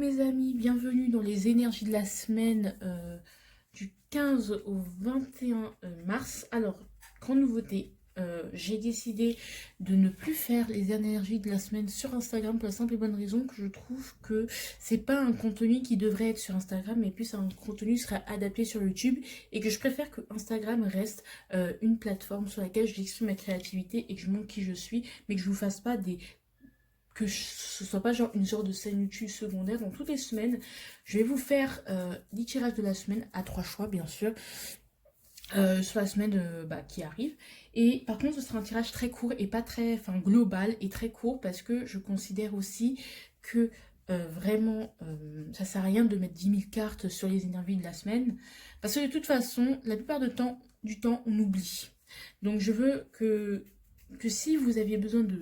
mes amis, bienvenue dans les énergies de la semaine du 15 au 21 mars. Alors, grande nouveauté, j'ai décidé de ne plus faire les énergies de la semaine sur Instagram pour la simple et bonne raison que je trouve que c'est pas un contenu qui devrait être sur Instagram, mais plus un contenu qui sera adapté sur YouTube et que je préfère que Instagram reste une plateforme sur laquelle j'exprime ma créativité et que je montre qui je suis, mais que je vous fasse pas que ce soit pas genre une sorte de scène YouTube secondaire. Donc toutes les semaines, je vais vous faire 10 tirages de la semaine à 3 choix bien sûr, sur la semaine qui arrive. Et par contre ce sera un tirage très court et pas très, enfin global et très court parce que je considère aussi que vraiment ça sert à rien de mettre 10 000 cartes sur les énergies de la semaine parce que de toute façon la plupart du temps on oublie. Donc je veux que si vous aviez besoin de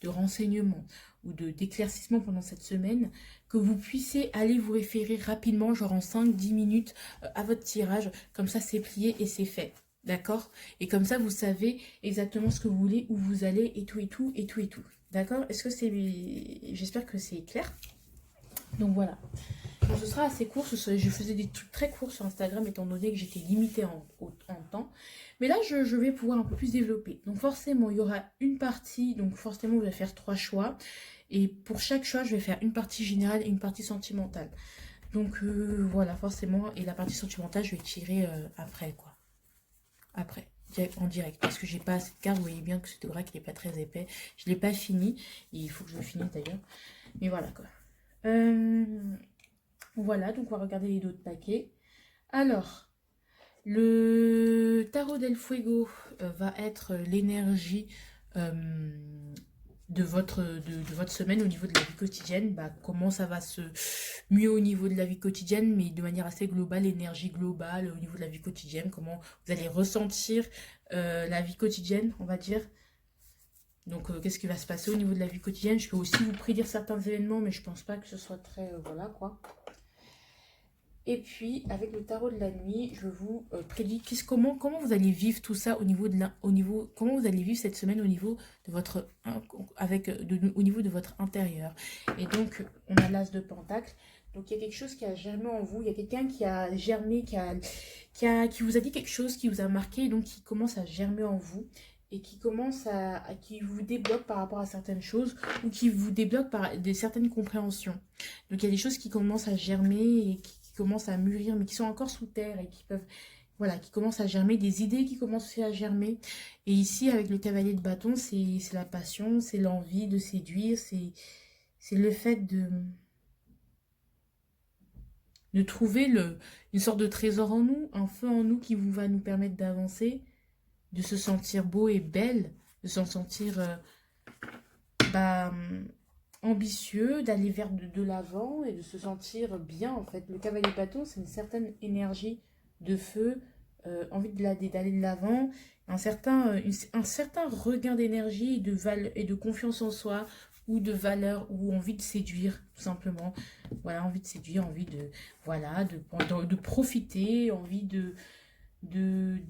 renseignements ou d'éclaircissement pendant cette semaine, que vous puissiez aller vous référer rapidement, genre en 5-10 minutes, à votre tirage. Comme ça, c'est plié et c'est fait. D'accord? Et comme ça, vous savez exactement ce que vous voulez, où vous allez, et tout, et tout, et tout, et tout. D'accord? Est-ce que c'est... J'espère que c'est clair. Donc voilà. Donc, ce sera assez court. Je faisais des trucs très courts sur Instagram, étant donné que j'étais limitée en temps. Mais là, je vais pouvoir un peu plus développer. Donc forcément, il y aura une partie. Donc forcément, vous allez faire 3 choix. Et pour chaque choix, je vais faire une partie générale et une partie sentimentale. Donc voilà, forcément. Et la partie sentimentale, je vais tirer après, quoi. Après, en direct. Parce que j'ai pas assez de cartes. Vous voyez bien que ce oracle n'est pas très épais. Je l'ai pas fini. Et il faut que je le finisse d'ailleurs. Mais voilà, quoi. Voilà, donc on va regarder les autres paquets. Alors, le tarot del fuego va être l'énergie de votre semaine au niveau de la vie quotidienne. Comment ça va se mieux au niveau de la vie quotidienne, mais de manière assez globale, l'énergie globale au niveau de la vie quotidienne, comment vous allez ressentir la vie quotidienne, on va dire. Donc, qu'est-ce qui va se passer au niveau de la vie quotidienne? Je peux aussi vous prédire certains événements, mais je pense pas que ce soit très... voilà, quoi. Et puis, avec le tarot de la nuit, je vous prédis comment vous allez vivre tout ça comment vous allez vivre cette semaine au niveau de votre, au niveau de votre intérieur. Et donc, on a l'as de pentacle. Donc, il y a quelque chose qui a germé en vous. Il y a quelqu'un qui a germé, qui vous a dit quelque chose qui vous a marqué, et donc qui commence à germer en vous. Et qui commence qui vous débloque par rapport à certaines choses ou qui vous débloque par certaines compréhensions. Donc, il y a des choses qui commencent à germer et qui commencent à mûrir, mais qui sont encore sous terre et qui peuvent, voilà, qui commencent à germer, des idées qui commencent aussi à germer. Et ici, avec le cavalier de bâton, c'est la passion, c'est l'envie de séduire, c'est le fait de trouver une sorte de trésor en nous, un feu en nous qui va nous permettre d'avancer, de se sentir beau et belle, de se sentir ambitieux, d'aller vers de l'avant et de se sentir bien en fait. Le cavalier bâton, c'est une certaine énergie de feu, envie d'aller de l'avant, un certain regain d'énergie et de confiance en soi ou de valeur ou envie de séduire tout simplement. Voilà, envie de séduire, envie de voilà, de profiter, envie d'aller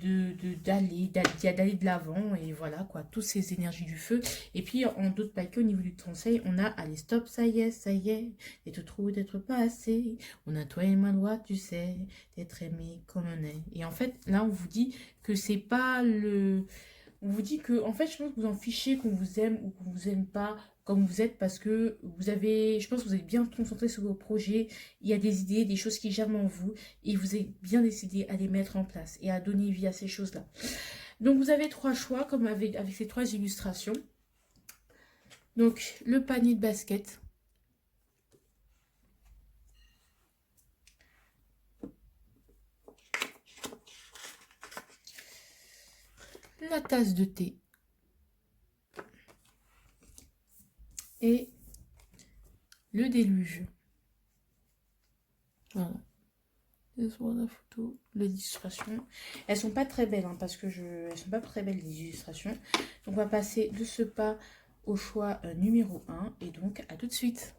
de l'avant et voilà quoi, toutes ces énergies du feu. Et puis en d'autres paquets au niveau du conseil, on a allez stop, ça y est, d'être trop, d'être pas assez, on a toi et moi droit, tu sais, d'être aimé comme on est. Et en fait là on vous dit que c'est pas on vous dit que en fait je pense que vous en fichez qu'on vous aime ou qu'on vous aime pas comme vous êtes parce que je pense que vous êtes bien concentré sur vos projets, il y a des idées, des choses qui germent en vous et vous êtes bien décidé à les mettre en place et à donner vie à ces choses-là. Donc vous avez 3 choix comme avec ces 3 illustrations. Donc le panier de basket. La tasse de thé. Et le déluge. Voilà. La photo, les illustrations. Elles sont pas très belles, hein, parce que elles sont pas très belles les illustrations. Donc on va passer de ce pas au choix numéro 1. Et donc à tout de suite.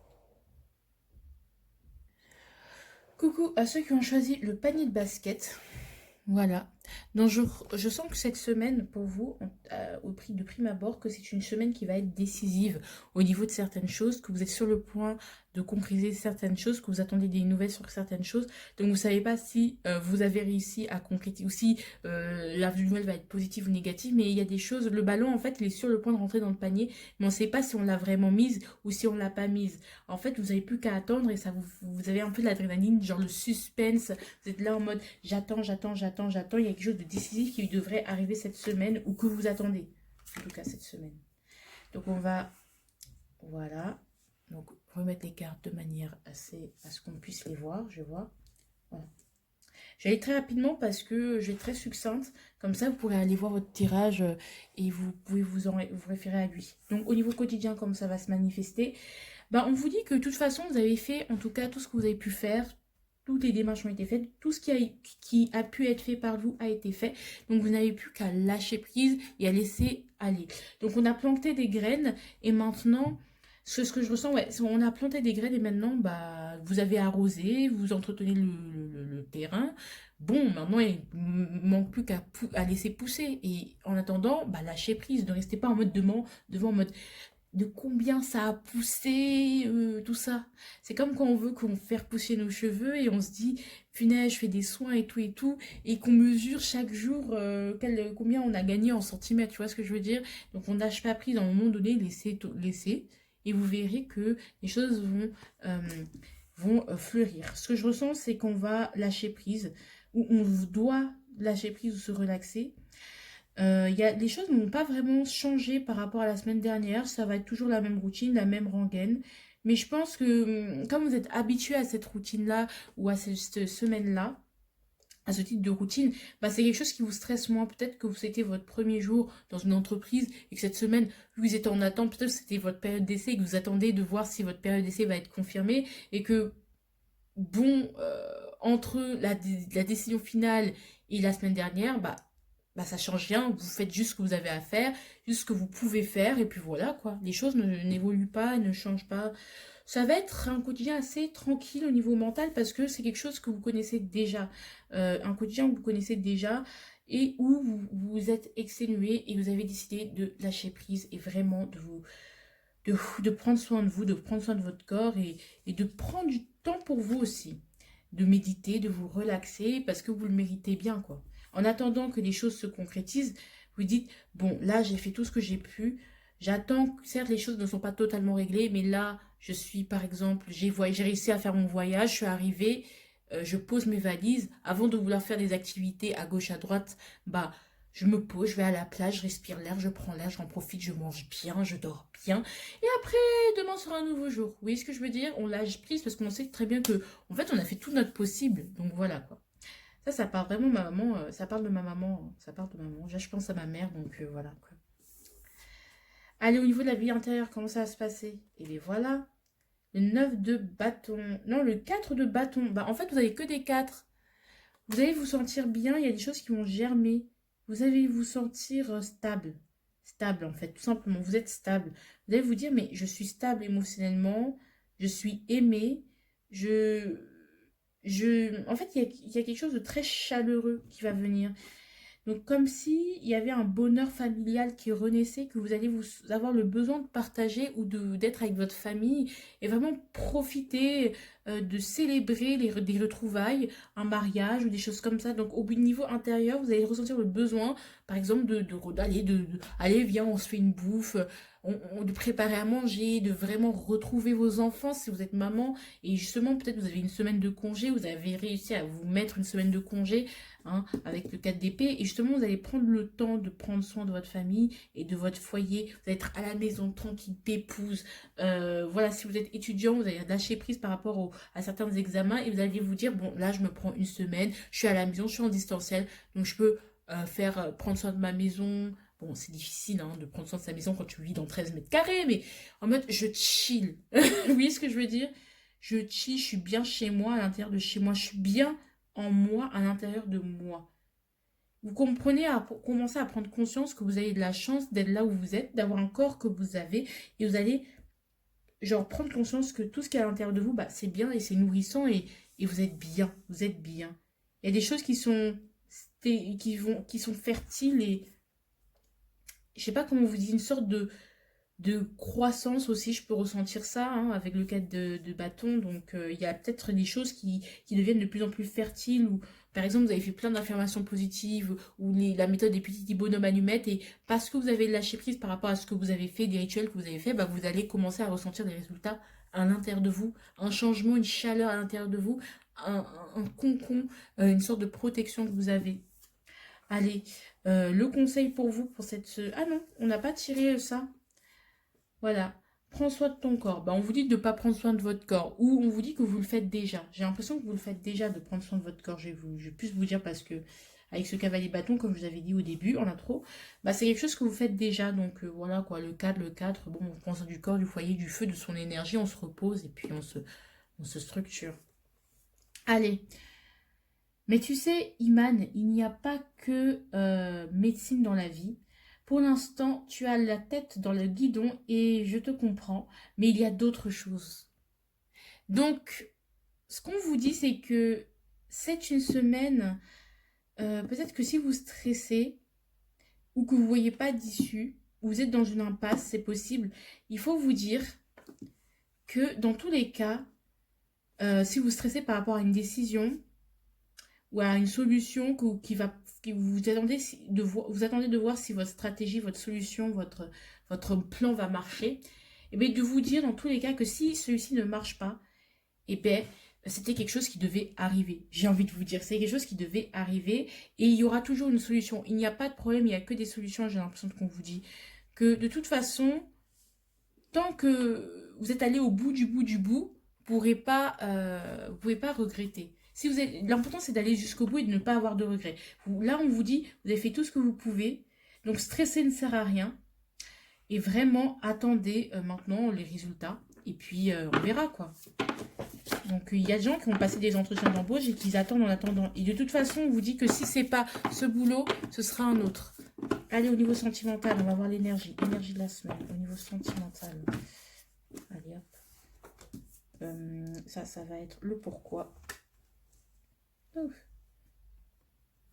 Coucou à ceux qui ont choisi le panier de basket. Voilà. Donc, je sens que cette semaine, pour vous, de prime abord, que c'est une semaine qui va être décisive au niveau de certaines choses, que vous êtes sur le point de concrétiser certaines choses, que vous attendez des nouvelles sur certaines choses. Donc, vous ne savez pas si vous avez réussi à concrétiser, ou si la nouvelle va être positive ou négative, mais il y a des choses, le ballon, en fait, il est sur le point de rentrer dans le panier, mais on ne sait pas si on l'a vraiment mise ou si on ne l'a pas mise. En fait, vous n'avez plus qu'à attendre et ça vous avez un peu de l'adrénaline, genre le suspense. Vous êtes là en mode j'attends, j'attends, j'attends, j'attends. Il y a quelque chose de décisif qui devrait arriver cette semaine ou que vous attendez. En tout cas, cette semaine. Donc, on va, voilà. Donc, remettre les cartes de manière assez à ce qu'on puisse les voir. Je vois. Voilà. J'allais très rapidement parce que je vais être très succincte. Comme ça, vous pourrez aller voir votre tirage et vous pouvez vous référer à lui. Donc, au niveau quotidien, comme ça va se manifester, ben, on vous dit que de toute façon, vous avez fait en tout cas tout ce que vous avez pu faire. Toutes les démarches ont été faites. Tout ce qui a pu être fait par vous a été fait. Donc, vous n'avez plus qu'à lâcher prise et à laisser aller. Donc, on a planté des graines et maintenant, ce que je ressens, ouais, on a planté des graines et maintenant, bah, vous avez arrosé, vous entretenez le terrain. Bon, maintenant, il ne manque plus qu'à laisser pousser. Et en attendant, bah, lâchez prise. Ne restez pas en mode devant en mode de combien ça a poussé, tout ça. C'est comme quand on veut qu'on faire pousser nos cheveux et on se dit, punaise, je fais des soins et tout, et qu'on mesure chaque jour combien on a gagné en centimètres, tu vois ce que je veux dire? Donc on lâche pas prise à un moment donné, laissez, et vous verrez que les choses vont fleurir. Ce que je ressens, c'est qu'on va lâcher prise, ou on doit lâcher prise ou se relaxer. Les choses n'ont pas vraiment changé par rapport à la semaine dernière. Ça va être toujours la même routine, la même rengaine. Mais je pense que comme vous êtes habitué à cette routine-là ou à cette semaine-là, à ce type de routine, bah, c'est quelque chose qui vous stresse moins. Peut-être que c'était votre premier jour dans une entreprise et que cette semaine, vous êtes en attente. Peut-être que c'était votre période d'essai et que vous attendez de voir si votre période d'essai va être confirmée et que, bon, entre la décision finale et la semaine dernière, bah ça change rien, vous faites juste ce que vous avez à faire, juste ce que vous pouvez faire, et puis voilà quoi. Les choses n'évoluent pas, ne changent pas. Ça va être un quotidien assez tranquille au niveau mental parce que c'est quelque chose que vous connaissez déjà. Un quotidien que vous connaissez déjà et où vous êtes exténué et vous avez décidé de lâcher prise et vraiment de prendre soin de vous, de prendre soin de votre corps et de prendre du temps pour vous aussi. De méditer, de vous relaxer parce que vous le méritez bien quoi. En attendant que les choses se concrétisent, vous dites, bon, là, j'ai fait tout ce que j'ai pu. J'attends, certes, les choses ne sont pas totalement réglées, mais là, je suis, par exemple, j'ai réussi à faire mon voyage, je suis arrivée, je pose mes valises. Avant de vouloir faire des activités à gauche, à droite, bah, je me pose, je vais à la plage, je respire l'air, je prends l'air, j'en profite, je mange bien, je dors bien. Et après, demain sera un nouveau jour. Vous voyez ce que je veux dire? On lâche prise parce qu'on sait très bien que, en fait, on a fait tout notre possible. Donc voilà, quoi. Ça parle vraiment de ma maman, ça parle de ma maman, ça parle de maman. Là, je pense à ma mère, donc voilà, quoi. Allez, au niveau de la vie intérieure, comment ça va se passer? Et bien voilà, le 9 de bâton, non, le 4 de bâton. Bah, en fait, vous avez que des 4. Vous allez vous sentir bien, il y a des choses qui vont germer. Vous allez vous sentir stable. Stable, en fait, tout simplement. Vous êtes stable. Vous allez vous dire, mais je suis stable émotionnellement, je suis aimée, je... En fait, il y a quelque chose de très chaleureux qui va venir. Donc, comme si il y avait un bonheur familial qui renaissait, que vous allez vous avoir le besoin de partager ou d'être avec votre famille et vraiment profiter de célébrer des retrouvailles, un mariage ou des choses comme ça. Donc, au niveau intérieur, vous allez ressentir le besoin, par exemple, allez, viens, on se fait une bouffe, de préparer à manger, de vraiment retrouver vos enfants si vous êtes maman. Et justement, peut-être vous avez une semaine de congé, vous avez réussi à vous mettre une semaine de congé. Hein, avec le 4 d'épée. Et justement, vous allez prendre le temps de prendre soin de votre famille et de votre foyer. Vous allez être à la maison tranquille, pépouse. Voilà, si vous êtes étudiant, vous allez lâcher prise par rapport à certains examens et vous allez vous dire, bon, là, je me prends une semaine, je suis à la maison, je suis en distanciel, donc je peux prendre soin de ma maison. Bon, c'est difficile hein, de prendre soin de sa maison quand tu vis dans 13 mètres carrés, mais en mode, je chill. Vous voyez ce que je veux dire? Je chill, je suis bien chez moi, à l'intérieur de chez moi, je suis bien en moi, à l'intérieur de moi. Vous comprenez, commencer à prendre conscience que vous avez de la chance d'être là où vous êtes, d'avoir un corps que vous avez, et vous allez, genre, prendre conscience que tout ce qui est à l'intérieur de vous, bah, c'est bien et c'est nourrissant, et vous êtes bien, vous êtes bien. Il y a des choses qui sont qui sont fertiles et je sais pas comment vous dire, une sorte de croissance aussi, je peux ressentir ça hein, avec le cadre de bâton. Donc, il y a peut-être des choses qui deviennent de plus en plus fertiles. Ou, par exemple, vous avez fait plein d'affirmations positives ou la méthode des petits bonhommes allumettes. Et parce que vous avez lâché prise par rapport à ce que vous avez fait, des rituels que vous avez fait, bah, vous allez commencer à ressentir des résultats à l'intérieur de vous. Un changement, une chaleur à l'intérieur de vous. Un concon, une sorte de protection que vous avez. Allez, le conseil pour vous, pour cette... Ah non, on n'a pas tiré ça. Voilà. Prends soin de ton corps. Bah, on vous dit de ne pas prendre soin de votre corps. Ou on vous dit que vous le faites déjà. J'ai l'impression que vous le faites déjà de prendre soin de votre corps. Je vais plus vous dire parce que avec ce cavalier bâton, comme je vous avais dit au début, en intro, bah, c'est quelque chose que vous faites déjà. Donc voilà quoi, le cadre, bon, on prend soin du corps, du foyer, du feu, de son énergie, on se repose et puis on se structure. Allez. Mais tu sais, Iman, il n'y a pas que médecine dans la vie. Pour l'instant, tu as la tête dans le guidon et je te comprends, mais il y a d'autres choses. Donc, ce qu'on vous dit, c'est que c'est une semaine, peut-être que si vous stressez ou que vous ne voyez pas d'issue, ou vous êtes dans une impasse, c'est possible. Il faut vous dire que dans tous les cas, si vous stressez par rapport à une décision, ou à une solution qui vous attendez vous attendez de voir si votre stratégie, votre solution, votre plan va marcher, et bien de vous dire dans tous les cas que si celui-ci ne marche pas, et bien c'était quelque chose qui devait arriver. J'ai envie de vous dire, c'est quelque chose qui devait arriver et il y aura toujours une solution. Il n'y a pas de problème, il n'y a que des solutions, j'ai l'impression qu'on vous dit. Que de toute façon, tant que vous êtes allé au bout du bout du bout, vous pouvez pas regretter. Si vous êtes, l'important c'est d'aller jusqu'au bout et de ne pas avoir de regrets. Là, on vous dit, vous avez fait tout ce que vous pouvez, donc stresser ne sert à rien. Et vraiment, attendez maintenant les résultats. Et puis, on verra quoi. Donc, il y a des gens qui ont passé des entretiens d'embauche et qui attendent en attendant. Et de toute façon, on vous dit que si c'est pas ce boulot, ce sera un autre. Allez, au niveau sentimental, on va voir l'énergie. Énergie de la semaine, au niveau sentimental. Allez, hop. Ça va être le pourquoi. Ouf.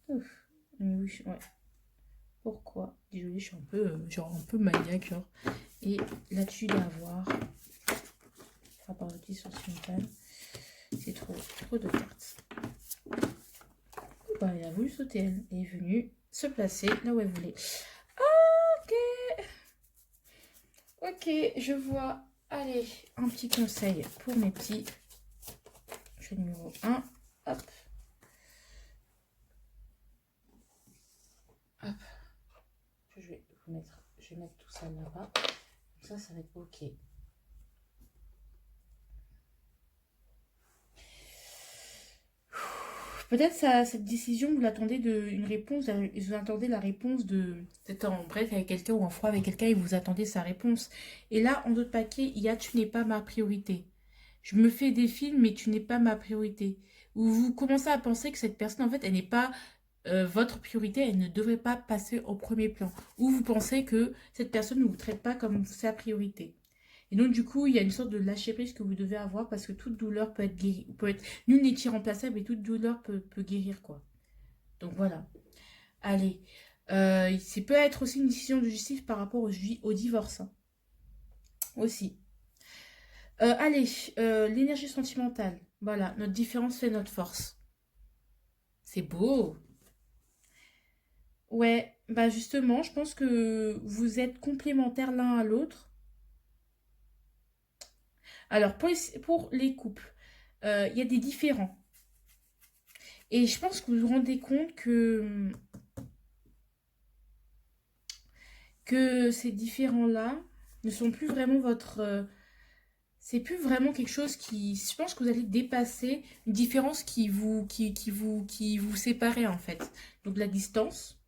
Ouf. Oui, ouais. Pourquoi? Désolée, je suis un peu, genre un peu maniaque. Genre. Et là-dessus, il va y avoir... Par rapport au sentimental. C'est trop de cartes. Bah, elle a voulu sauter, elle. Elle est venue se placer là où elle voulait. Ok. Ok, je vois. Allez, un petit conseil pour mes petits. Je numéro 1. Hop. Hop. Je vais mettre tout ça là-bas. Ça va être ok. Peut-être cette décision, vous l'attendez une réponse, vous attendez la réponse peut-être en bref avec quelqu'un ou en froid avec quelqu'un et vous attendez sa réponse. Et là, en d'autres paquets, il y a tu n'es pas ma priorité. Je me fais des films, mais tu n'es pas ma priorité. Ou vous commencez à penser que cette personne, en fait, elle n'est pas votre priorité, elle ne devrait pas passer au premier plan. Ou vous pensez que cette personne ne vous traite pas comme sa priorité. Et donc, du coup, il y a une sorte de lâcher prise que vous devez avoir parce que toute douleur peut être guérie. Nul n'est irremplaçable et toute douleur peut guérir, quoi. Donc, voilà. Allez. Ça peut être aussi une décision de justice par rapport au divorce. Hein. Aussi. Allez. L'énergie sentimentale. Voilà. Notre différence fait notre force. C'est beau. Ouais. Bah, justement, je pense que vous êtes complémentaires l'un à l'autre. Alors, pour les couples, il y a des différends. Et je pense que vous vous rendez compte que ces différends-là ne sont plus vraiment c'est plus vraiment quelque chose qui... Je pense que vous allez dépasser une différence qui vous séparait en fait. Donc la distance,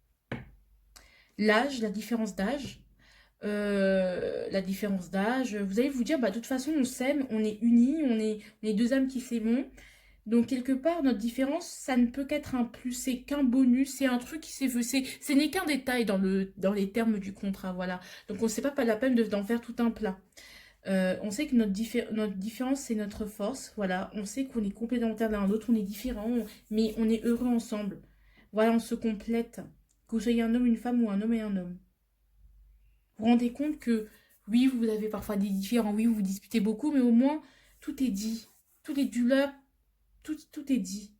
l'âge, la différence d'âge. Vous allez vous dire, bah, de toute façon, on s'aime, on est unis, on est deux âmes qui s'aiment. Donc, quelque part, notre différence, ça ne peut qu'être un plus, c'est qu'un bonus, c'est un truc qui s'est fait, ce n'est qu'un détail dans les termes du contrat, voilà. Donc, on ne sait pas la peine d'en faire tout un plat. On sait que notre différence, c'est notre force, voilà. On sait qu'on est complémentaires l'un à l'autre, on est différents, mais on est heureux ensemble. voilà, on se complète. Que vous soyez un homme, une femme ou un homme et un homme. Vous vous rendez compte que, oui, vous avez parfois des différends, oui, vous vous disputez beaucoup, mais au moins, tout est dit. Tout est du là, tout est dit.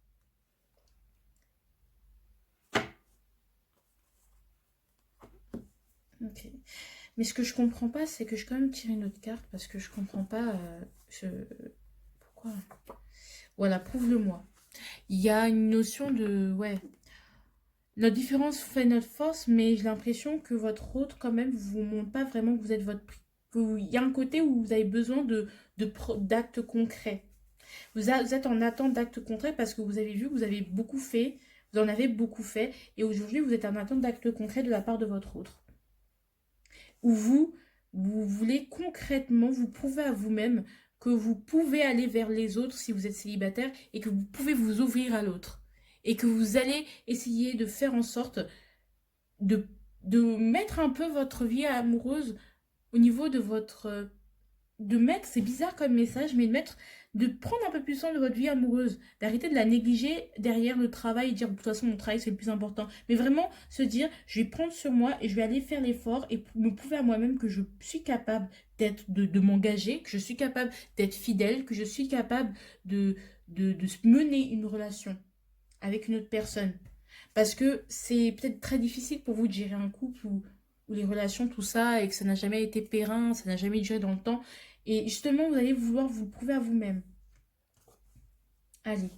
Ok. Mais ce que je comprends pas, c'est que je vais quand même tirer une autre carte parce que je comprends pas. Pourquoi? Voilà, prouve-le-moi. Il y a une notion de. Ouais. Notre différence fait notre force, mais j'ai l'impression que votre autre, quand même, vous montre pas vraiment que vous êtes votre prix. Il y a un côté où vous avez besoin d'actes concrets. Vous êtes en attente d'actes concrets parce que vous avez vu que vous avez beaucoup fait, vous en avez beaucoup fait, et aujourd'hui, vous êtes en attente d'actes concrets de la part de votre autre. Où vous voulez concrètement vous prouver à vous-même que vous pouvez aller vers les autres si vous êtes célibataire et que vous pouvez vous ouvrir à l'autre. Et que vous allez essayer de faire en sorte de, de mettre un peu votre vie amoureuse au niveau de votre... De mettre, c'est bizarre comme message, mais de prendre un peu plus soin de votre vie amoureuse, d'arrêter de la négliger derrière le travail et dire de toute façon mon travail c'est le plus important, mais vraiment se dire je vais prendre sur moi et je vais aller faire l'effort et me prouver à moi-même que je suis capable de m'engager, que je suis capable d'être fidèle, que je suis capable de mener une relation avec une autre personne. Parce que c'est peut-être très difficile pour vous de gérer un couple ou les relations, tout ça, et que ça n'a jamais été périn, ça n'a jamais duré dans le temps. Et justement, vous allez vouloir vous le prouver à vous-même. Allez.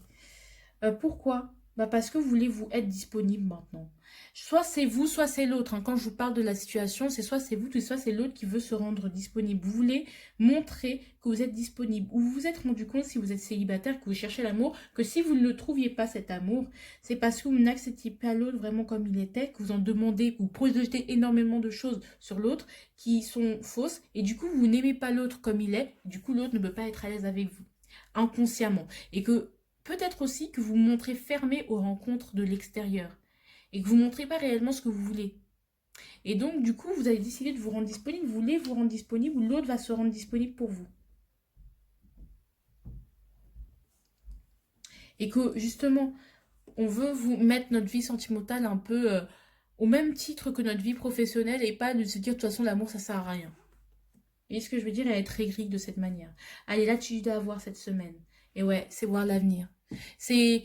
Pourquoi? Bah parce que vous voulez vous être disponible maintenant. Soit c'est vous, soit c'est l'autre, hein. Quand je vous parle de la situation, c'est soit c'est vous, soit c'est l'autre qui veut se rendre disponible. Vous voulez montrer que vous êtes disponible. Ou vous vous êtes rendu compte, si vous êtes célibataire, que vous cherchez l'amour, que si vous ne le trouviez pas cet amour, c'est parce que vous n'acceptiez pas l'autre vraiment comme il était, que vous en demandez, que vous projetez énormément de choses sur l'autre qui sont fausses. Et du coup, vous n'aimez pas l'autre comme il est. Du coup, l'autre ne peut pas être à l'aise avec vous, inconsciemment. Et que peut-être aussi que vous vous montrez fermé aux rencontres de l'extérieur et que vous ne montrez pas réellement ce que vous voulez. Et donc, du coup, vous avez décidé de vous rendre disponible, vous voulez vous rendre disponible ou l'autre va se rendre disponible pour vous. Et que, justement, on veut vous mettre notre vie sentimentale un peu au même titre que notre vie professionnelle et pas de se dire, de toute façon, l'amour, ça sert à rien. Et ce que je veux dire, est être aigrie de cette manière. Allez, là, tu dois avoir cette semaine. Et ouais, c'est voir l'avenir. C'est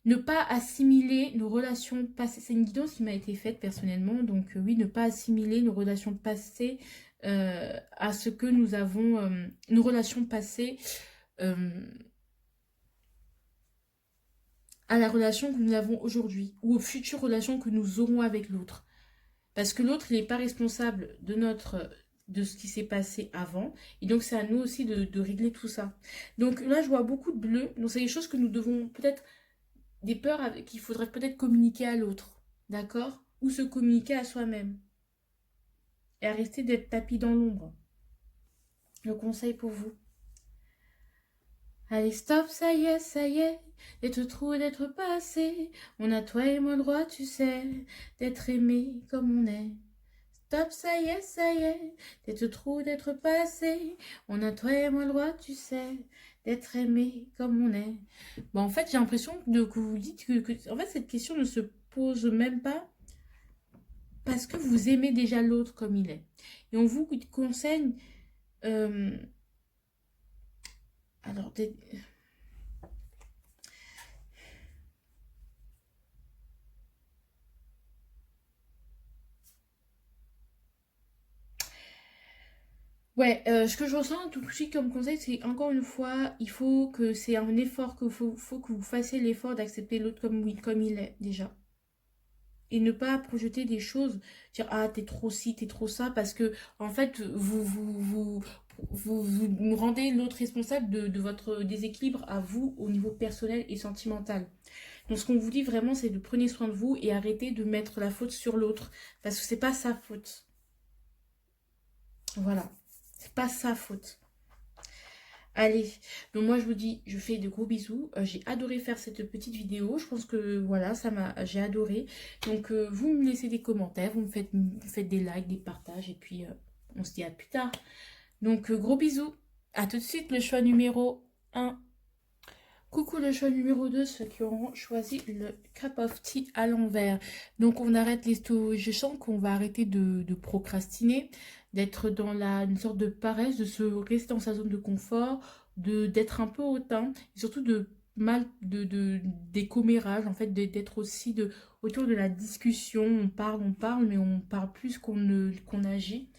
ne pas assimiler nos relations passées. C'est une guidance qui m'a été faite personnellement. Donc oui, ne pas assimiler nos relations passées à ce que nous avons, nos relations passées euh, à la relation que nous avons aujourd'hui ou aux futures relations que nous aurons avec l'autre. Parce que l'autre, il n'est pas responsable de ce qui s'est passé avant. Et donc, c'est à nous aussi de régler tout ça. Donc là, je vois beaucoup de bleu. Donc, c'est des choses que nous devons peut-être des peurs qu'il faudrait peut-être communiquer à l'autre, d'accord? Ou se communiquer à soi-même. Et arrêter d'être tapis dans l'ombre. Le conseil pour vous. Allez, stop, ça y est, d'être trop, d'être passé. On a toi et moi le droit, tu sais, d'être aimé comme on est. Stop, ça y est, d'être trop, d'être passé. On a toi et moi le droit, tu sais, d'être aimé comme on est. Bon, en fait, j'ai l'impression que vous dites en fait, cette question ne se pose même pas parce que vous aimez déjà l'autre comme il est. Et on vous conseille... euh, alors, ouais, ce que je ressens tout de suite comme conseil, c'est encore une fois, il faut que c'est un effort, faut que vous fassiez l'effort d'accepter l'autre comme il est déjà. Et ne pas projeter des choses, dire ah t'es trop ci, t'es trop ça, parce que en fait vous rendez l'autre responsable de votre déséquilibre à vous au niveau personnel et sentimental. Donc ce qu'on vous dit vraiment c'est de prenez soin de vous et arrêtez de mettre la faute sur l'autre, parce que c'est pas sa faute. Voilà, c'est pas sa faute. Allez, donc moi je vous dis, je fais de gros bisous. J'ai adoré faire cette petite vidéo. Je pense que voilà, j'ai adoré. Donc vous me laissez des commentaires, vous faites des likes, des partages et puis on se dit à plus tard. Donc gros bisous. À tout de suite, le choix numéro 1. Coucou pour le choix numéro 2, ceux qui auront choisi le cup of tea à l'envers. Donc on arrête les je sens qu'on va arrêter de procrastiner, d'être dans une sorte de paresse, de se rester dans sa zone de confort, d'être un peu hautain, et surtout des commérages, en fait, d'être aussi autour de la discussion. On parle, mais on parle plus qu'on agit.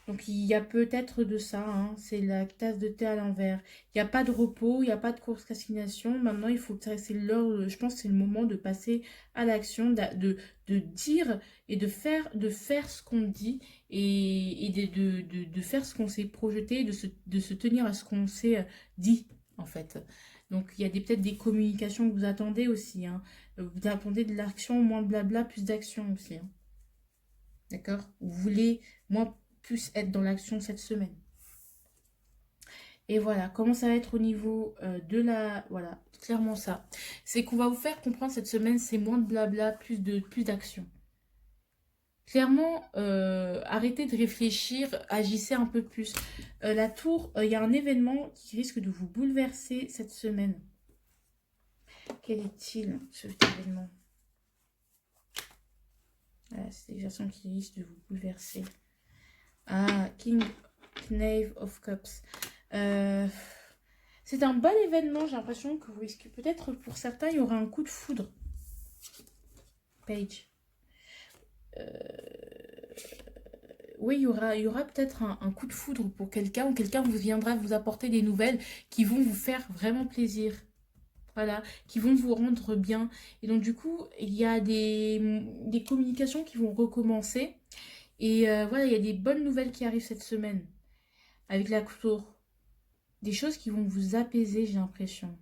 Donc il y a peut-être de ça, hein, c'est la tasse de thé à l'envers. Il n'y a pas de repos, il n'y a pas de procrastination. Maintenant, il faut que c'est l'heure, je pense que c'est le moment de passer à l'action, de dire et de faire ce qu'on dit et de faire ce qu'on s'est projeté, de se tenir à ce qu'on s'est dit, en fait. Donc il y a peut-être des communications que vous attendez aussi, hein. Vous attendez de l'action, moins de blabla, plus d'action aussi, hein. D'accord? Vous voulez moins plus être dans l'action cette semaine. Et voilà, comment ça va être au niveau de la... Voilà, clairement ça. C'est qu'on va vous faire comprendre cette semaine, c'est moins de blabla, plus d'action. Clairement, arrêtez de réfléchir, agissez un peu plus. La tour, il y a un événement qui risque de vous bouleverser cette semaine. Quel est-il, cet événement? Voilà, c'est des versions qui risquent de vous bouleverser. Ah, Knave of Cups. C'est un bon événement, j'ai l'impression que vous risquez. Peut-être pour certains, il y aura un coup de foudre. Page. Oui, il y aura peut-être un coup de foudre pour quelqu'un, ou quelqu'un vous viendra vous apporter des nouvelles qui vont vous faire vraiment plaisir. Voilà, qui vont vous rendre bien. Et donc, du coup, il y a des communications qui vont recommencer. Et voilà, il y a des bonnes nouvelles qui arrivent cette semaine avec la tour. Des choses qui vont vous apaiser, j'ai l'impression.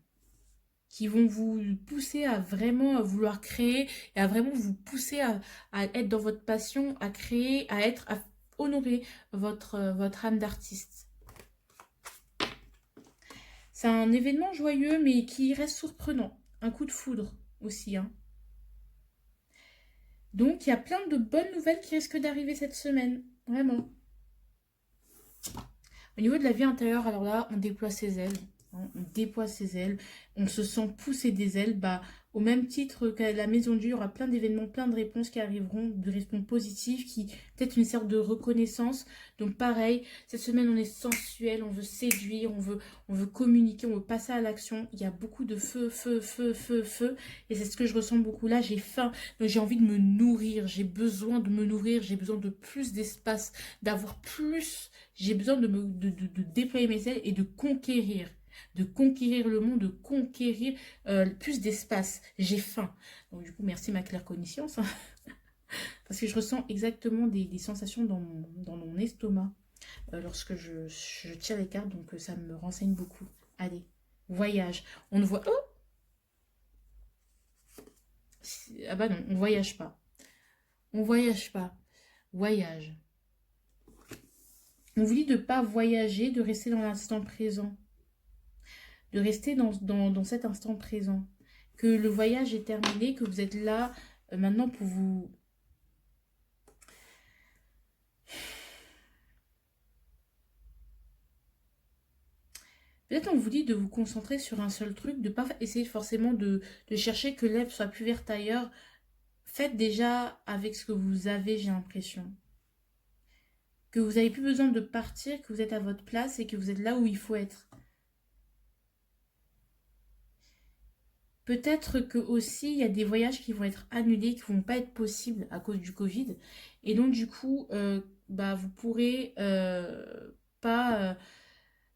Qui vont vous pousser à vraiment vouloir créer et à vraiment vous pousser à être dans votre passion, à créer, à honorer votre âme d'artiste. C'est un événement joyeux, mais qui reste surprenant. Un coup de foudre aussi, hein. Donc, il y a plein de bonnes nouvelles qui risquent d'arriver cette semaine. Vraiment. Au niveau de la vie intérieure, alors là, on déploie ses ailes. Hein, on déploie ses ailes. On se sent pousser des ailes. Bah, au même titre qu'à la Maison Dieu, il y aura plein d'événements, plein de réponses qui arriveront, de réponses positives, peut-être une sorte de reconnaissance. Donc pareil, cette semaine, on est sensuel, on veut séduire, on veut communiquer, on veut passer à l'action. Il y a beaucoup de feu, feu, feu, feu, feu. Et c'est ce que je ressens beaucoup là. J'ai faim, donc j'ai envie de me nourrir. J'ai besoin de me nourrir. J'ai besoin de plus d'espace, d'avoir plus. J'ai besoin de déployer mes ailes et de conquérir. De conquérir le monde, de conquérir plus d'espace. J'ai faim. Donc du coup, merci ma claire connaissance. Hein. Parce que je ressens exactement des sensations dans mon estomac lorsque je tire les cartes. Donc ça me renseigne beaucoup. Allez, voyage. On ne voit... Oh, ah bah non, on voyage pas. On voyage pas. Voyage. On vous dit de ne pas voyager, de rester dans l'instant présent. De rester dans cet instant présent. Que le voyage est terminé, que vous êtes là maintenant pour vous... Peut-être on vous dit de vous concentrer sur un seul truc, de ne pas essayer forcément de chercher que l'herbe soit plus verte ailleurs. Faites déjà avec ce que vous avez, j'ai l'impression. Que vous n'avez plus besoin de partir, que vous êtes à votre place et que vous êtes là où il faut être. Peut-être que aussi il y a des voyages qui vont être annulés, qui ne vont pas être possibles à cause du Covid. Et donc du coup, bah, vous pourrez pas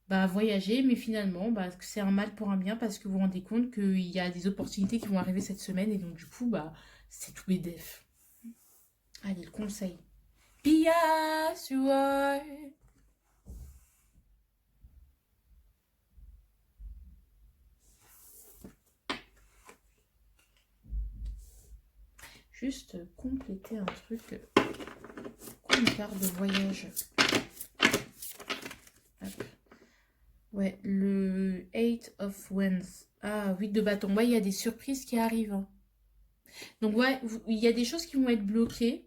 voyager, mais finalement, c'est un mal pour un bien parce que vous vous rendez compte qu'il y a des opportunités qui vont arriver cette semaine. Et donc du coup, c'est tout BDF. Allez, le conseil. Be as you are. Juste compléter un truc. Quoi, une carte de voyage? Hop. Ouais, le 8 of Wands. Ah, 8 de bâton. Ouais, il y a des surprises qui arrivent. Hein. Donc, ouais, il y a des choses qui vont être bloquées.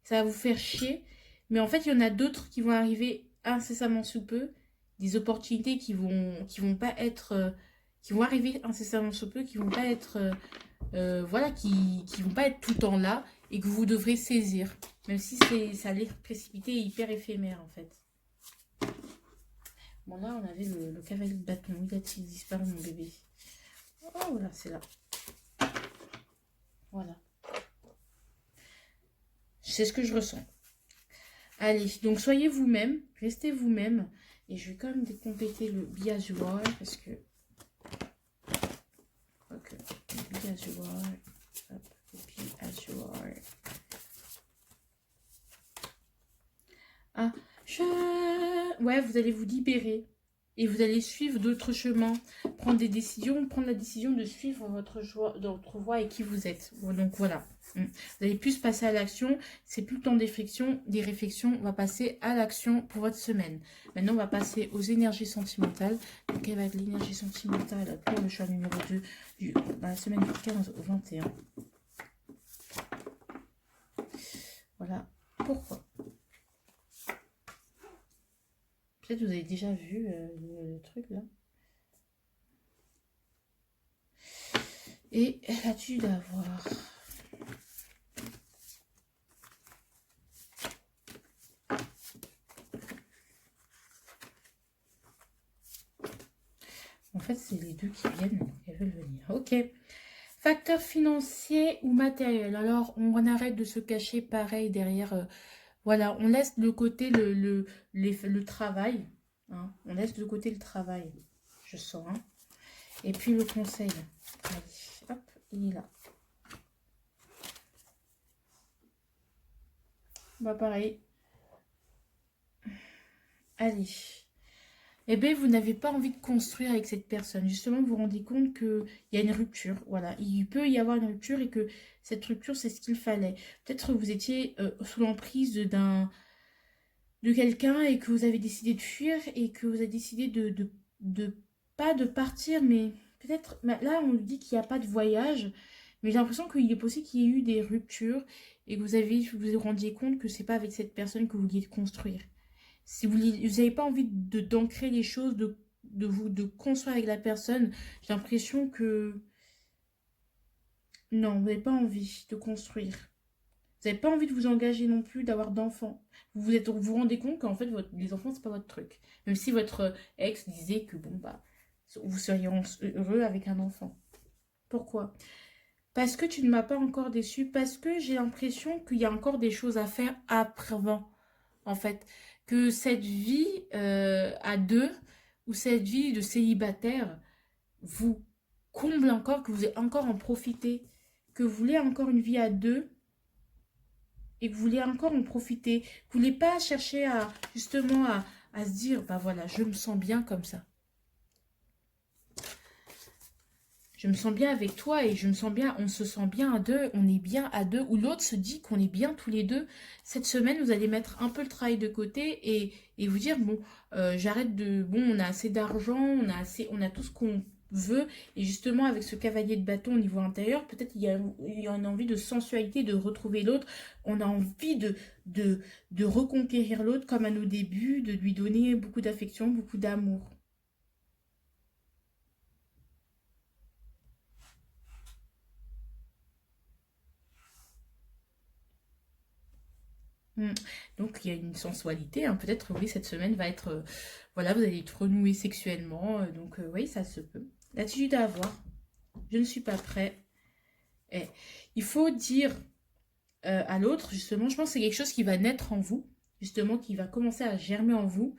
Ça va vous faire chier. Mais en fait, il y en a d'autres qui vont arriver incessamment sous peu. Des opportunités qui vont pas être... qui vont arriver incessamment sous peu, qui vont pas être, voilà, qui vont pas être tout le temps là et que vous devrez saisir. Même si ça a l'air précipité et hyper éphémère, en fait. Bon, là, on avait le cavalier de bâton. Où a-t-il disparu, mon bébé? Oh, voilà, c'est là. Voilà. C'est ce que je ressens. Allez, donc soyez vous-même, restez vous-même. Et je vais quand même décompléter le biasoir parce que... Ok, le biasoir. Hop, le biasoir. Ah, ouais, vous allez vous libérer. Et vous allez suivre d'autres chemins, prendre des décisions, prendre la décision de suivre votre voie et qui vous êtes. Bon, donc voilà. Vous allez plus passer à l'action. C'est plus le temps des réflexions. On va passer à l'action pour votre semaine. Maintenant, on va passer aux énergies sentimentales. Donc, quelle va être l'énergie sentimentale pour le choix numéro 2 dans la semaine du 15 au 21. Voilà. Pourquoi? Peut-être vous avez déjà vu le truc là. Et l'attitude à avoir. En fait, c'est les deux qui viennent, donc elles veulent venir. Ok. Facteur financier ou matériel. Alors, on arrête de se cacher pareil derrière. Voilà, on laisse de côté le travail. Hein. On laisse de côté le travail. Je sens. Hein. Et puis le conseil. Allez, hop, il est là. Bah pareil. Allez. Eh bien, vous n'avez pas envie de construire avec cette personne. Justement, vous vous rendez compte qu'il y a une rupture. Voilà, il peut y avoir une rupture et que cette rupture, c'est ce qu'il fallait. Peut-être que vous étiez sous l'emprise de quelqu'un et que vous avez décidé de fuir et que vous avez décidé pas de partir, mais peut-être... Là, on dit qu'il n'y a pas de voyage, mais j'ai l'impression qu'il est possible qu'il y ait eu des ruptures et que vous vous rendiez compte que c'est pas avec cette personne que vous vouliez construire. Si vous n'avez pas envie d'ancrer les choses, de construire avec la personne, j'ai l'impression que... Non, vous n'avez pas envie de construire. Vous n'avez pas envie de vous engager non plus, d'avoir d'enfants. Vous rendez compte qu'en fait, les enfants, c'est pas votre truc. Même si votre ex disait que, bon, bah, vous seriez heureux avec un enfant. Pourquoi? Parce que tu ne m'as pas encore déçu. Parce que j'ai l'impression qu'il y a encore des choses à faire avant, en fait. Que cette vie à deux, ou cette vie de célibataire, vous comble encore, que vous allez encore en profiter. Que vous voulez encore une vie à deux, et que vous voulez encore en profiter. Vous voulez pas chercher justement à se dire, bah voilà, je me sens bien comme ça. Je me sens bien avec toi et je me sens bien, on se sent bien à deux, on est bien à deux, ou l'autre se dit qu'on est bien tous les deux. Cette semaine, vous allez mettre un peu le travail de côté et vous dire, bon, j'arrête de... Bon, on a assez d'argent, on a tout ce qu'on veut. Et justement, avec ce cavalier de bâton au niveau intérieur, peut-être il y a une envie de sensualité, de retrouver l'autre. On a envie de reconquérir l'autre comme à nos débuts, de lui donner beaucoup d'affection, beaucoup d'amour. Donc, il y a une sensualité. Hein. Peut-être, oui, cette semaine va être... voilà, vous allez être renoué sexuellement. Donc, oui, ça se peut. L'attitude à avoir. Je ne suis pas prêt. Et il faut dire à l'autre, justement, je pense que c'est quelque chose qui va naître en vous. Justement, qui va commencer à germer en vous.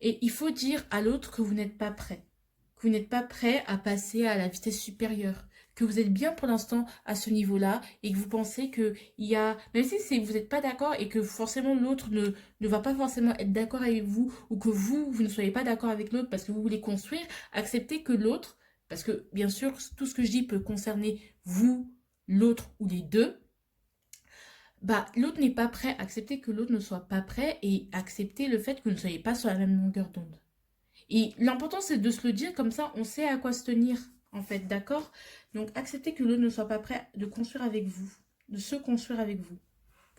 Et il faut dire à l'autre que vous n'êtes pas prêt. Que vous n'êtes pas prêt à passer à la vitesse supérieure. Que vous êtes bien pour l'instant à ce niveau-là et que vous pensez qu'il y a... Même si vous n'êtes pas d'accord et que forcément l'autre ne va pas forcément être d'accord avec vous ou que vous ne soyez pas d'accord avec l'autre parce que vous voulez construire, acceptez que l'autre, parce que bien sûr tout ce que je dis peut concerner vous, l'autre ou les deux, bah, l'autre n'est pas prêt, accepter que l'autre ne soit pas prêt et accepter le fait que vous ne soyez pas sur la même longueur d'onde. Et l'important, c'est de se le dire, comme ça, on sait à quoi se tenir, en fait, d'accord? Donc, accepter que l'autre ne soit pas prêt de construire avec vous, de se construire avec vous.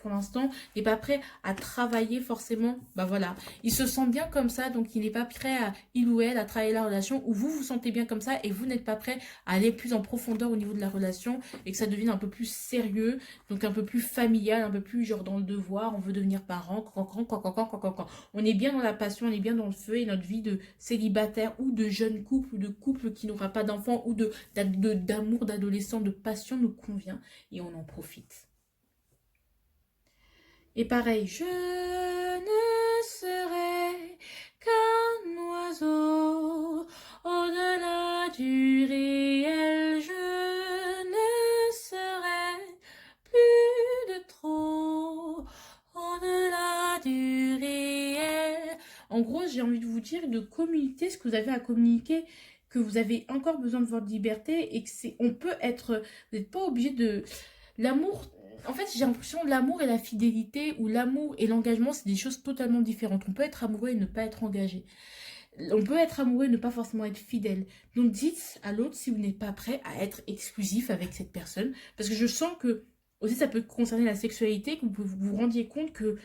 pour l'instant, n'est pas prêt à travailler forcément, bah voilà, il se sent bien comme ça, donc il n'est pas prêt à, il ou elle, à travailler la relation, ou vous vous sentez bien comme ça, et vous n'êtes pas prêt à aller plus en profondeur au niveau de la relation, et que ça devienne un peu plus sérieux, donc un peu plus familial, un peu plus genre dans le devoir, on veut devenir parent, on est bien dans la passion, on est bien dans le feu, et notre vie de célibataire, ou de jeune couple, ou de couple qui n'aura pas d'enfant, ou d'amour, d'adolescent, de passion nous convient, et on en profite. Et pareil, je ne serai qu'un oiseau au-delà du réel. Je ne serai plus de trop au-delà du réel. En gros, j'ai envie de vous dire de communiquer ce que vous avez à communiquer, que vous avez encore besoin de votre liberté et que on peut être, vous n'êtes pas obligé de... L'amour, en fait, j'ai l'impression que l'amour et la fidélité ou l'amour et l'engagement, c'est des choses totalement différentes. On peut être amoureux et ne pas être engagé. On peut être amoureux et ne pas forcément être fidèle. Donc dites à l'autre si vous n'êtes pas prêt à être exclusif avec cette personne. Parce que je sens que, aussi ça peut concerner la sexualité, que vous vous rendiez compte que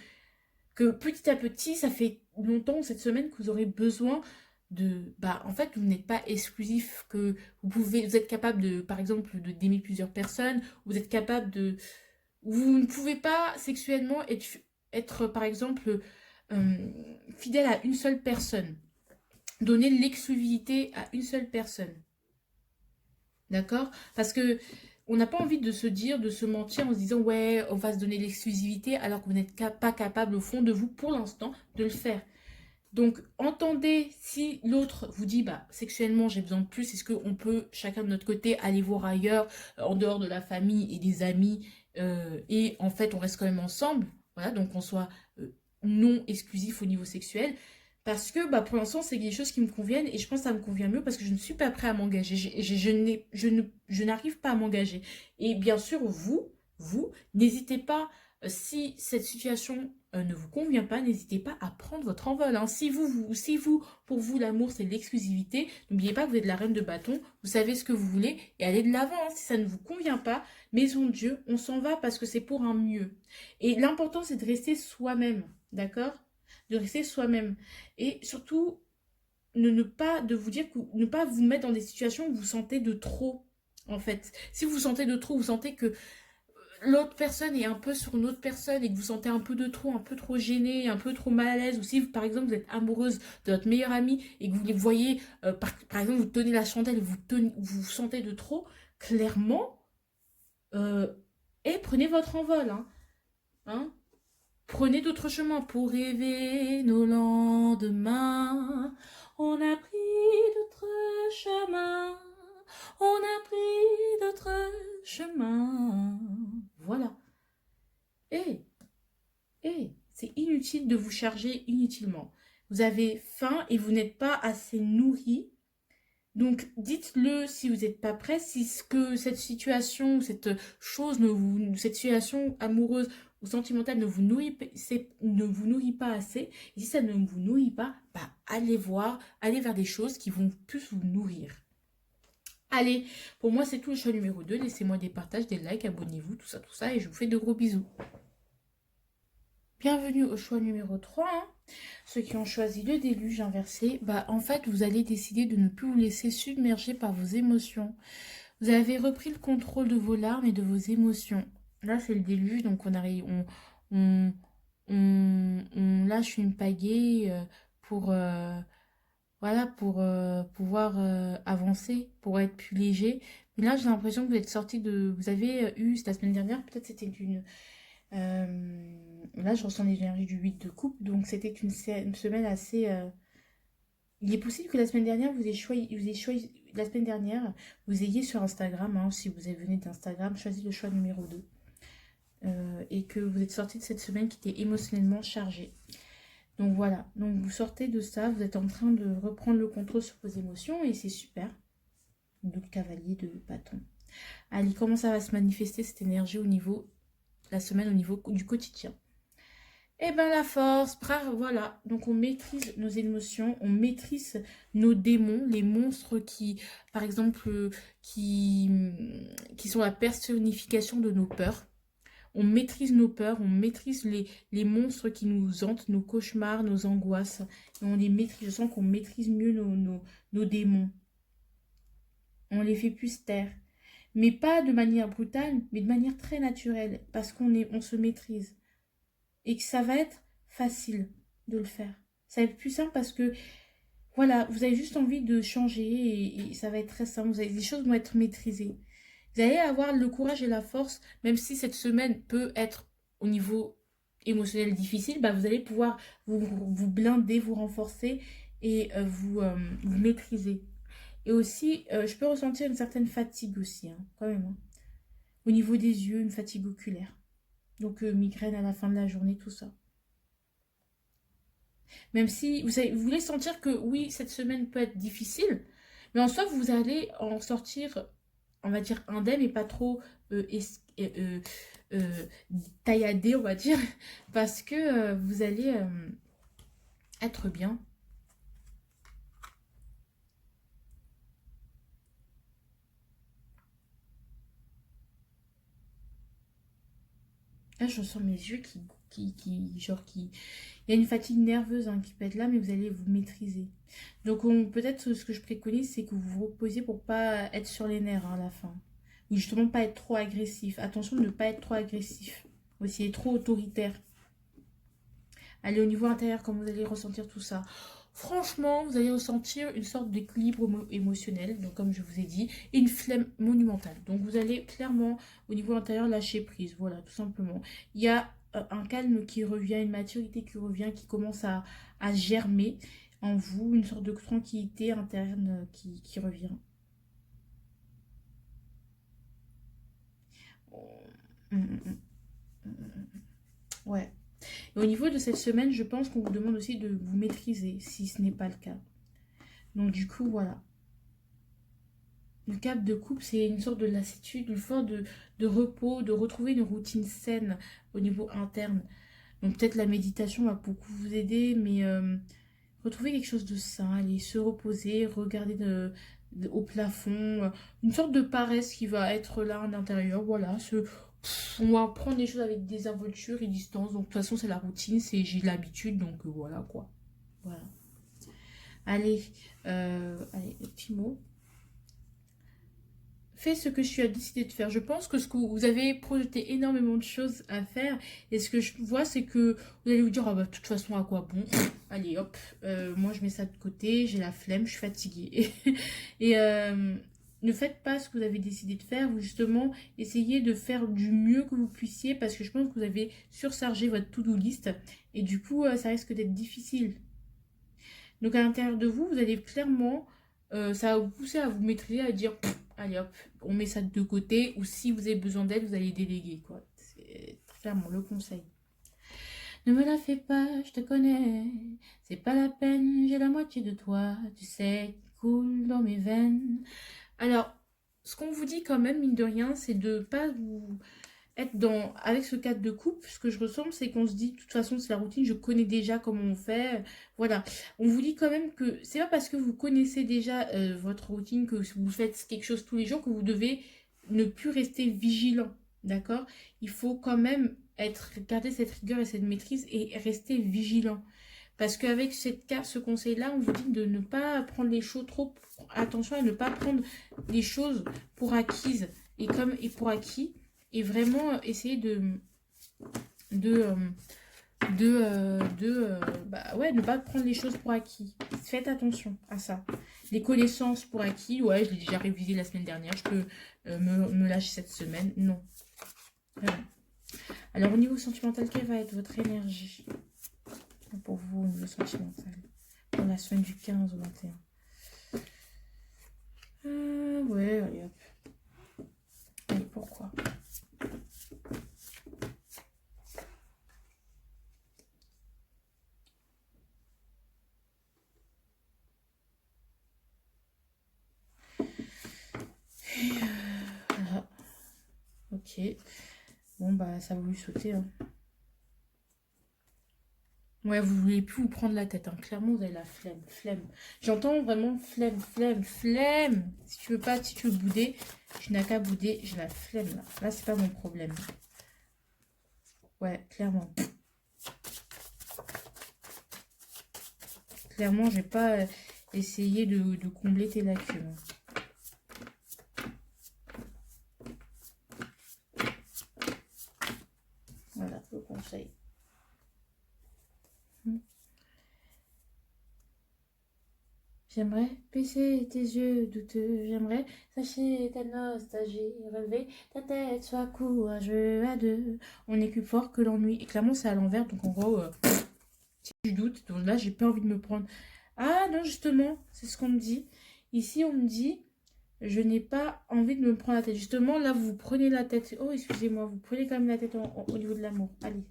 petit à petit, ça fait longtemps, cette semaine, que vous aurez besoin de... Bah, en fait, vous n'êtes pas exclusif, que vous êtes capable de, par exemple, d'aimer plusieurs personnes, vous êtes capable de... Vous ne pouvez pas sexuellement être par exemple, fidèle à une seule personne. Donner l'exclusivité à une seule personne. D'accord? Parce que on n'a pas envie de se dire, de se mentir en se disant ouais, on va se donner l'exclusivité alors que vous n'êtes pas capable au fond de vous pour l'instant de le faire. Donc, entendez si l'autre vous dit, bah, sexuellement, j'ai besoin de plus, est-ce qu'on peut, chacun de notre côté, aller voir ailleurs, en dehors de la famille et des amis, et en fait, on reste quand même ensemble, voilà, donc on soit non exclusif au niveau sexuel, parce que, bah, pour l'instant, c'est des choses qui me conviennent, et je pense que ça me convient mieux, parce que je ne suis pas prêt à m'engager, je n'arrive pas à m'engager. Et bien sûr, vous, n'hésitez pas, si cette situation ne vous convient pas, n'hésitez pas à prendre votre envol. Hein. Si pour vous, l'amour, c'est l'exclusivité, n'oubliez pas que vous êtes la reine de bâton, vous savez ce que vous voulez et allez de l'avant. Hein. Si ça ne vous convient pas, maison de Dieu, on s'en va parce que c'est pour un mieux. Et l'important, c'est de rester soi-même, d'accord? De rester soi-même. Et surtout, ne pas de vous dire que ne pas vous mettre dans des situations où vous sentez de trop, en fait. Si vous sentez de trop, vous sentez que l'autre personne est un peu sur une autre personne et que vous sentez un peu de trop, un peu trop gêné, un peu trop mal à l'aise, ou si par exemple vous êtes amoureuse de votre meilleure amie et que vous les voyez, par exemple vous tenez la chandelle et vous sentez de trop, clairement, et prenez votre envol. Hein. Prenez d'autres chemins pour rêver nos lendemains. On a pris d'autres chemins. On a pris d'autres chemins. Voilà. Et c'est inutile de vous charger inutilement. Vous avez faim et vous n'êtes pas assez nourri. Donc, dites-le si vous n'êtes pas prêt, si ce que cette situation, cette chose, cette situation amoureuse ou sentimentale ne vous nourrit pas assez. Et si ça ne vous nourrit pas, bah, allez vers des choses qui vont plus vous nourrir. Allez, pour moi, c'est tout le choix numéro 2. Laissez-moi des partages, des likes, abonnez-vous, tout ça. Et je vous fais de gros bisous. Bienvenue au choix numéro 3. Ceux qui ont choisi le déluge inversé, bah, en fait, vous allez décider de ne plus vous laisser submerger par vos émotions. Vous avez repris le contrôle de vos larmes et de vos émotions. Là, c'est le déluge, donc on lâche une pagaie pour, voilà, pour pouvoir avancer, pour être plus léger. Mais là, j'ai l'impression que vous êtes sorti de... Vous avez eu, la semaine dernière, peut-être c'était une... là, je ressens l'énergie du 8 de coupe, donc c'était une semaine assez... Il est possible que la semaine dernière, vous ayez choisi la semaine dernière, vous ayez sur Instagram, hein, si vous venez d'Instagram, choisi le choix numéro 2. Et que vous êtes sorti de cette semaine qui était émotionnellement chargée. Donc voilà, donc vous sortez de ça, vous êtes en train de reprendre le contrôle sur vos émotions et c'est super. Donc cavalier de bâton. Allez, comment ça va se manifester cette énergie au niveau, la semaine au niveau du quotidien? Eh bien la force, voilà, donc on maîtrise nos émotions, on maîtrise nos démons, les monstres qui, par exemple, qui sont la personnification de nos peurs. On maîtrise nos peurs, on maîtrise les monstres qui nous hantent, nos cauchemars, nos angoisses. Et on les maîtrise, je sens qu'on maîtrise mieux nos démons. On les fait plus taire. Mais pas de manière brutale, mais de manière très naturelle. Parce on se maîtrise. Et que ça va être facile de le faire. Ça va être plus simple parce que, voilà, vous avez juste envie de changer et ça va être très simple. Les choses vont être maîtrisées. Vous allez avoir le courage et la force, même si cette semaine peut être au niveau émotionnel difficile, bah vous allez pouvoir vous blinder, vous renforcer et vous maîtriser. Et aussi, je peux ressentir une certaine fatigue aussi, hein, quand même. Hein. Au niveau des yeux, une fatigue oculaire. Donc, migraine à la fin de la journée, tout ça. Même si vous voulez sentir que oui, cette semaine peut être difficile, mais en soi, vous allez en sortir, on va dire, indemne et pas trop tailladé, on va dire, parce que vous allez être bien. Là, je sens mes yeux qui... Il y a une fatigue nerveuse hein, qui peut être là, mais vous allez vous maîtriser. Donc, peut-être ce que je préconise, c'est que vous vous reposiez pour pas être sur les nerfs hein, à la fin. Ou justement, pas être trop agressif. Attention de ne pas être trop agressif. Aussi, être trop autoritaire. Allez au niveau intérieur, comme vous allez ressentir tout ça. Franchement, vous allez ressentir une sorte d'équilibre émotionnel, donc comme je vous ai dit, et une flemme monumentale. Donc vous allez clairement, au niveau intérieur, lâcher prise. Voilà, tout simplement. Il y a un calme qui revient, une maturité qui revient, qui commence à germer en vous, une sorte de tranquillité interne qui revient. Ouais. Et au niveau de cette semaine, je pense qu'on vous demande aussi de vous maîtriser, si ce n'est pas le cas. Donc du coup, voilà. Le cap de coupe, c'est une sorte de lassitude, une forme de repos, de retrouver une routine saine au niveau interne. Donc peut-être la méditation va beaucoup vous aider, mais retrouver quelque chose de sain, aller se reposer, regarder au plafond, une sorte de paresse qui va être là à l'intérieur, voilà, on va prendre les choses avec désinvolture et distance, donc de toute façon c'est la routine, j'ai l'habitude, donc voilà quoi. Voilà. Allez, allez, petit mot. Fais ce que tu as décidé de faire. Je pense que vous avez projeté énormément de choses à faire. Et ce que je vois, c'est que vous allez vous dire, ah bah, de toute façon, à quoi bon? Allez, hop, moi je mets ça de côté, j'ai la flemme, je suis fatiguée. Et ne faites pas ce que vous avez décidé de faire. Vous, justement, essayez de faire du mieux que vous puissiez parce que je pense que vous avez surchargé votre to-do list. Et du coup, ça risque d'être difficile. Donc à l'intérieur de vous, vous allez clairement, ça va vous pousser à vous maîtriser, à dire, allez hop, on met ça de côté, ou si vous avez besoin d'aide, vous allez déléguer, quoi. C'est clairement le conseil. Ne me la fais pas, je te connais, c'est pas la peine, j'ai la moitié de toi, tu sais, qui coule dans mes veines. Alors, ce qu'on vous dit quand même, mine de rien, c'est de pas vous être avec ce cadre de coupe, ce que je ressens, c'est qu'on se dit, de toute façon, c'est la routine, je connais déjà comment on fait. Voilà. On vous dit quand même que c'est pas parce que vous connaissez déjà votre routine, que vous faites quelque chose tous les jours, que vous devez ne plus rester vigilant. D'accord? Il faut quand même garder cette rigueur et cette maîtrise et rester vigilant. Parce qu'avec ce conseil-là, on vous dit de ne pas prendre les choses trop... Attention à ne pas prendre les choses pour acquises et pour acquis et vraiment essayer bah ouais, ne pas prendre les choses pour acquis. Faites attention à ça. Les connaissances pour acquis, ouais, je l'ai déjà révisé la semaine dernière, je peux me lâcher cette semaine. Non. Vraiment. Alors, au niveau sentimental, quelle va être votre énergie pour vous, au niveau sentimental, pour la semaine du 15 au 21? Ouais, allez hop. Allez, pourquoi? Voilà. Ok. Bon, bah, ça va vous sauter. Hein. Ouais, vous voulez plus vous prendre la tête. Hein. Clairement, vous avez la flemme. Flemme. J'entends vraiment flemme, flemme, flemme. Si tu veux pas, si tu veux bouder, je n'ai qu'à bouder. J'ai la flemme là. Là, c'est pas mon problème. Ouais, clairement. Clairement, j'ai pas essayé de combler tes lacunes. Voilà, le conseil. J'aimerais baisser tes yeux douteux, j'aimerais sacher ta nostalgie, relever ta tête, sois courageux à deux. On est plus fort que l'ennui. Et clairement, c'est à l'envers, donc en gros, si je doute, donc là, j'ai pas envie de me prendre. Ah non, justement, c'est ce qu'on me dit. Ici, on me dit, je n'ai pas envie de me prendre la tête. Justement, là, vous prenez la tête. Oh, excusez-moi, vous prenez quand même la tête au niveau de l'amour. Allez.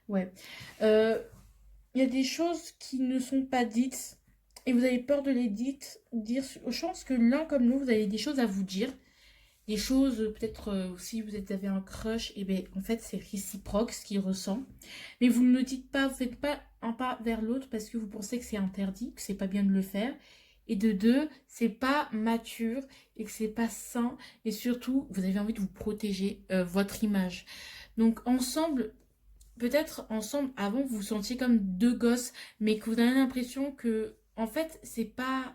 Ouais. Il y a des choses qui ne sont pas dites et vous avez peur de les dire. Je pense que l'un comme l'autre, vous avez des choses à vous dire. Des choses, peut-être, si vous avez un crush, et bien, en fait, c'est réciproque ce qu'il ressent. Mais vous ne le dites pas, vous ne faites pas un pas vers l'autre parce que vous pensez que c'est interdit, que c'est pas bien de le faire. Et de deux, c'est pas mature et que c'est pas sain. Et surtout, vous avez envie de vous protéger votre image. Donc, ensemble, peut-être ensemble, avant, vous vous sentiez comme deux gosses, mais que vous avez l'impression que, en fait, c'est pas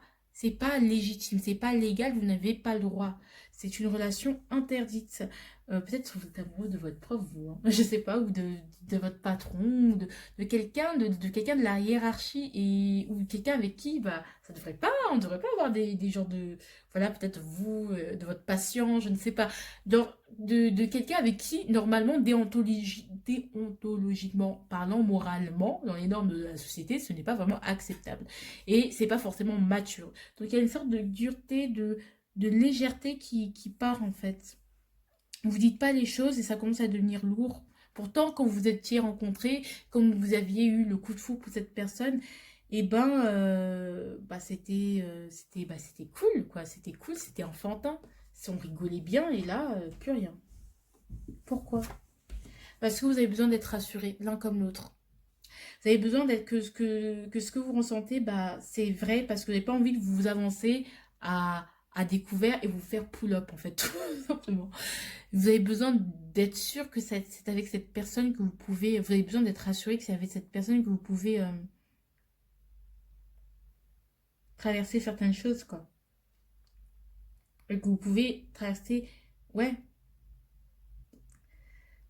légitime, c'est pas légal, vous n'avez pas le droit. C'est une relation interdite. Peut-être que vous êtes amoureux de votre prof, vous, hein. Je sais pas, ou de votre patron, ou de quelqu'un, de quelqu'un de la hiérarchie, et, ou quelqu'un avec qui, bah, ça devrait pas, on devrait pas avoir des genres de, voilà, peut-être vous, de votre patient, je ne sais pas. Genre, de quelqu'un avec qui, normalement, déontologiquement parlant, moralement, dans les normes de la société, ce n'est pas vraiment acceptable. Et c'est pas forcément mature. Donc, il y a une sorte de dureté, de légèreté qui part, en fait. Vous dites pas les choses et ça commence à devenir lourd. Pourtant, quand vous étiez rencontrés, quand vous aviez eu le coup de fou pour cette personne, et ben, c'était cool, quoi. C'était cool, c'était enfantin. On rigolait bien et là, plus rien. Pourquoi? Parce que vous avez besoin d'être rassurés l'un comme l'autre. Vous avez besoin d'être que ce que vous ressentez, bah, c'est vrai parce que vous n'avez pas envie de vous avancer à découvert et vous faire pull-up, en fait, tout simplement. Vous avez besoin d'être sûr que c'est avec cette personne que vous pouvez... Vous avez besoin d'être rassuré que c'est avec cette personne que vous pouvez traverser certaines choses, quoi. Et que vous pouvez traverser... Ouais.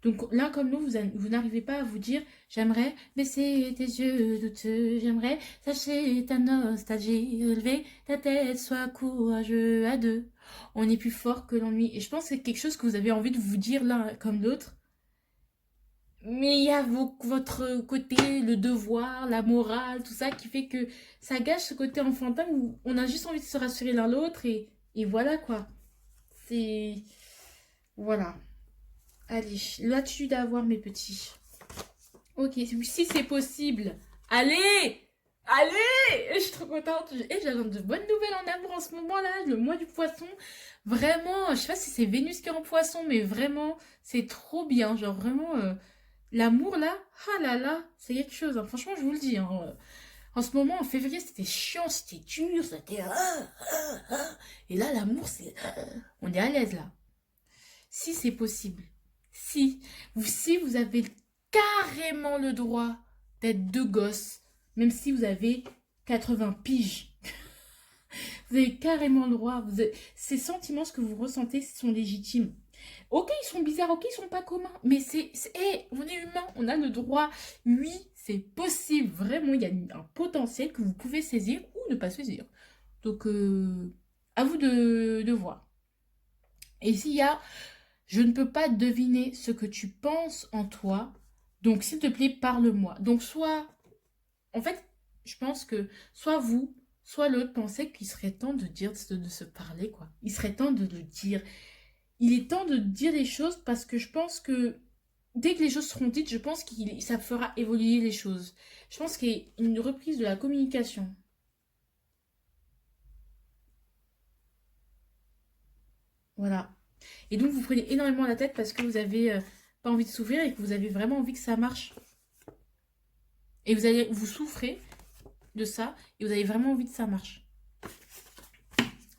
Donc l'un comme nous, vous n'arrivez pas à vous dire j'aimerais baisser tes yeux douteux, j'aimerais sacher ta nostalgie, relever ta tête, sois courageux à deux. On est plus fort que l'ennui. Et je pense que c'est quelque chose que vous avez envie de vous dire l'un comme l'autre. Mais il y a votre côté, le devoir, la morale, tout ça qui fait que ça gâche ce côté enfantin où on a juste envie de se rassurer l'un l'autre et voilà quoi. C'est... Voilà. Allez, l'attitude à avoir mes petits. Ok, si c'est possible. Allez! Allez! Je suis trop contente. Et j'attends de bonnes nouvelles en amour en ce moment-là. Le mois du poisson. Vraiment, je sais pas si c'est Vénus qui est en poisson, mais vraiment, c'est trop bien. Genre vraiment, l'amour là, ah là là, c'est quelque chose, hein. Franchement, je vous le dis, hein. En ce moment, en février, c'était chiant, c'était dur, c'était... Et là, l'amour, c'est... On est à l'aise là. Si c'est possible. Si vous avez carrément le droit d'être deux gosses, même si vous avez 80 piges. Vous avez carrément le droit. Ces sentiments, ce que vous ressentez, sont légitimes. Ok, ils sont bizarres, ok, ils sont pas communs, mais hey, on est humain, on a le droit. Oui, c'est possible, vraiment, il y a un potentiel que vous pouvez saisir ou ne pas saisir. Donc, à vous de voir. Et s'il y a, je ne peux pas deviner ce que tu penses en toi, donc s'il te plaît, parle-moi. Donc, soit, en fait, je pense que soit vous, soit l'autre pensait qu'il serait temps de se parler, quoi. Il serait temps de le dire. Il est temps de dire les choses parce que je pense que dès que les choses seront dites, je pense que ça fera évoluer les choses. Je pense qu'il y a une reprise de la communication. Voilà. Et donc, vous prenez énormément la tête parce que vous avez pas envie de souffrir et que vous avez vraiment envie que ça marche. Et vous souffrez de ça et vous avez vraiment envie que ça marche.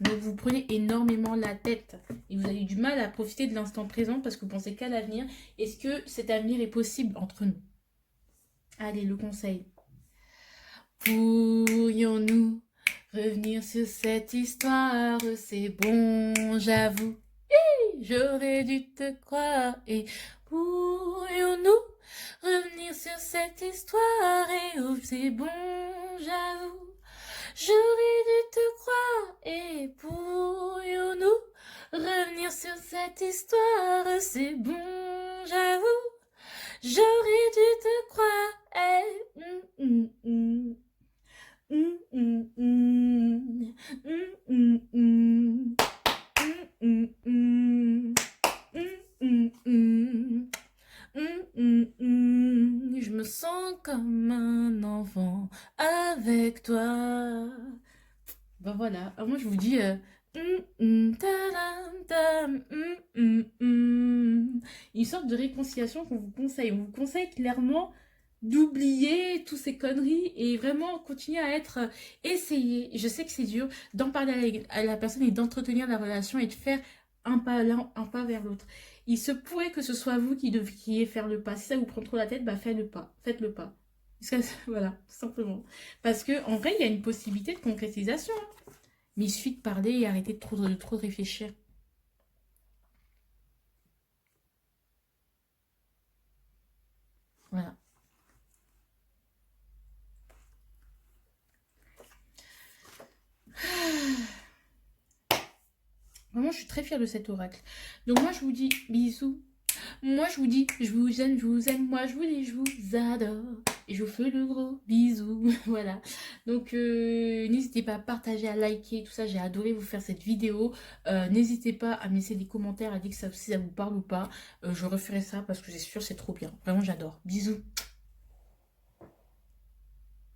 Donc vous prenez énormément la tête et vous avez du mal à profiter de l'instant présent parce que vous pensez qu'à l'avenir. Est-ce que cet avenir est possible entre nous? Allez, le conseil. Pourrions-nous revenir sur cette histoire? C'est bon, j'avoue. J'aurais dû te croire. Et pourrions-nous revenir sur cette histoire? Et oh, c'est bon, j'avoue. J'aurais dû te croire. Et pourrions-nous revenir sur cette histoire? C'est bon, j'avoue. J'aurais dû te croire. Je me sens comme un enfant avec toi. Ben voilà, moi je vous dis une sorte de réconciliation qu'on vous conseille. On vous conseille clairement d'oublier toutes ces conneries et vraiment continuer à être essayé. Je sais que c'est dur d'en parler à la personne et d'entretenir la relation et de faire un pas l'un, un pas vers l'autre. Il se pourrait que ce soit vous qui devriez faire le pas. Si ça vous prend trop la tête, bah faites le pas. Faites le pas. Voilà, tout simplement. Parce que en vrai, il y a une possibilité de concrétisation. Mais il suffit de parler et arrêter de trop réfléchir. Voilà. Vraiment, je suis très fière de cet oracle. Donc moi, je vous dis bisous. Moi, je vous dis, je vous aime, je vous aime. Moi, je vous dis, je vous adore. Et je vous fais le gros bisou. Voilà. Donc, n'hésitez pas à partager, à liker, tout ça. J'ai adoré vous faire cette vidéo. N'hésitez pas à me laisser des commentaires, à dire que ça, si ça vous parle ou pas. Je referai ça parce que c'est sûr, c'est trop bien. Vraiment, j'adore. Bisous.